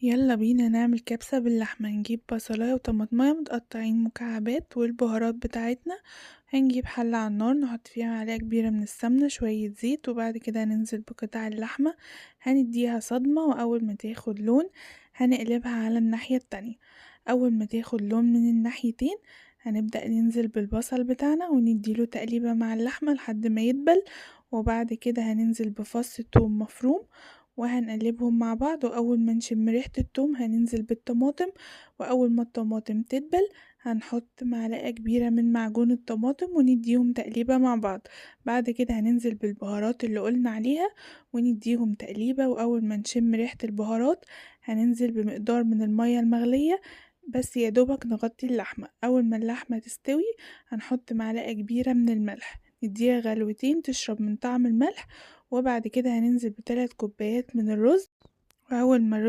يلا بينا نعمل كبسة باللحمة. هنجيب بصلاية وطماطماية متقطعين مكعبات والبهارات بتاعتنا. هنجيب حلة على النار نحط فيها معلقة كبيرة من السمنة شوية زيت، وبعد كده هننزل بقطع اللحمة هنديها صدمة، وأول ما تاخد لون هنقلبها على الناحية التانية. أول ما تاخد لون من الناحيتين هنبدأ ننزل بالبصل بتاعنا ونديله تقليبة مع اللحمة لحد ما يدبل، وبعد كده هننزل بفص توم مفروم وهنقلبهم مع بعض. واول ما نشم ريحة التوم هننزل بالطماطم، واول ما الطماطم تدبل هنحط معلقة كبيرة من معجون الطماطم ونديهم تقليبة مع بعض. بعد كده هننزل بالبهارات اللي قلنا عليها ونديهم تقليبة، واول ما نشم ريحة البهارات هننزل بمقدار من المية المغلية بس يا دوبك نغطي اللحمة. اول ما اللحمة تستوي هنحط معلقة كبيرة من الملح نديها غلوتين تشرب من طعم الملح، وبعد كده هننزل ب3 كوبايات من الرز. وأول ما الرز